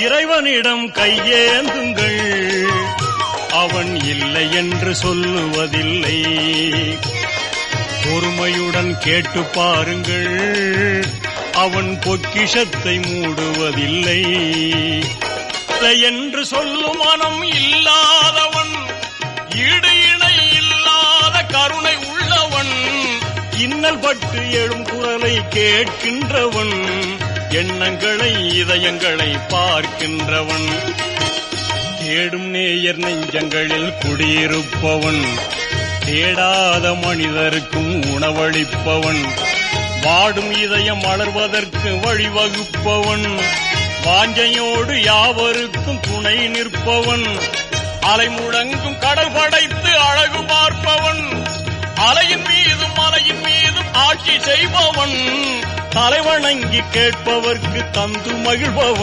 இறைவனிடம் கையேந்துங்கள், அவன் இல்லை என்று சொல்லுவதில்லை. பொறுமையுடன் கேட்டு பாருங்கள், அவன் பொக்கிஷத்தை மூடுவதில்லை. என்று சொல்லும் மனம் இல்லாதவன், ஈடு இணை இல்லாத கருணை உள்ளவன், இன்னல் பட்டு எழும் குரலை கேட்கின்றவன், எண்ணங்களை இதயங்களை பார்க்கின்றவன், தேடும் நேயர் நெஞ்சங்களில் குடியிருப்பவன், தேடாத மனிதருக்கும் உணவளிப்பவன், வாடும் இதயம் வளர்வதற்கு வழிவகுப்பவன், வாஞ்சையோடு யாவருக்கும் துணை நிற்பவன், அலை முழங்கும் கடல் படைத்து அழகு பார்ப்பவன், அலையின் மீதும் மலையின் மீதும் ஆட்சி செய்பவன், தலைவணங்கி கேட்பவர்க்கு தந்து மகிழ்பவன்.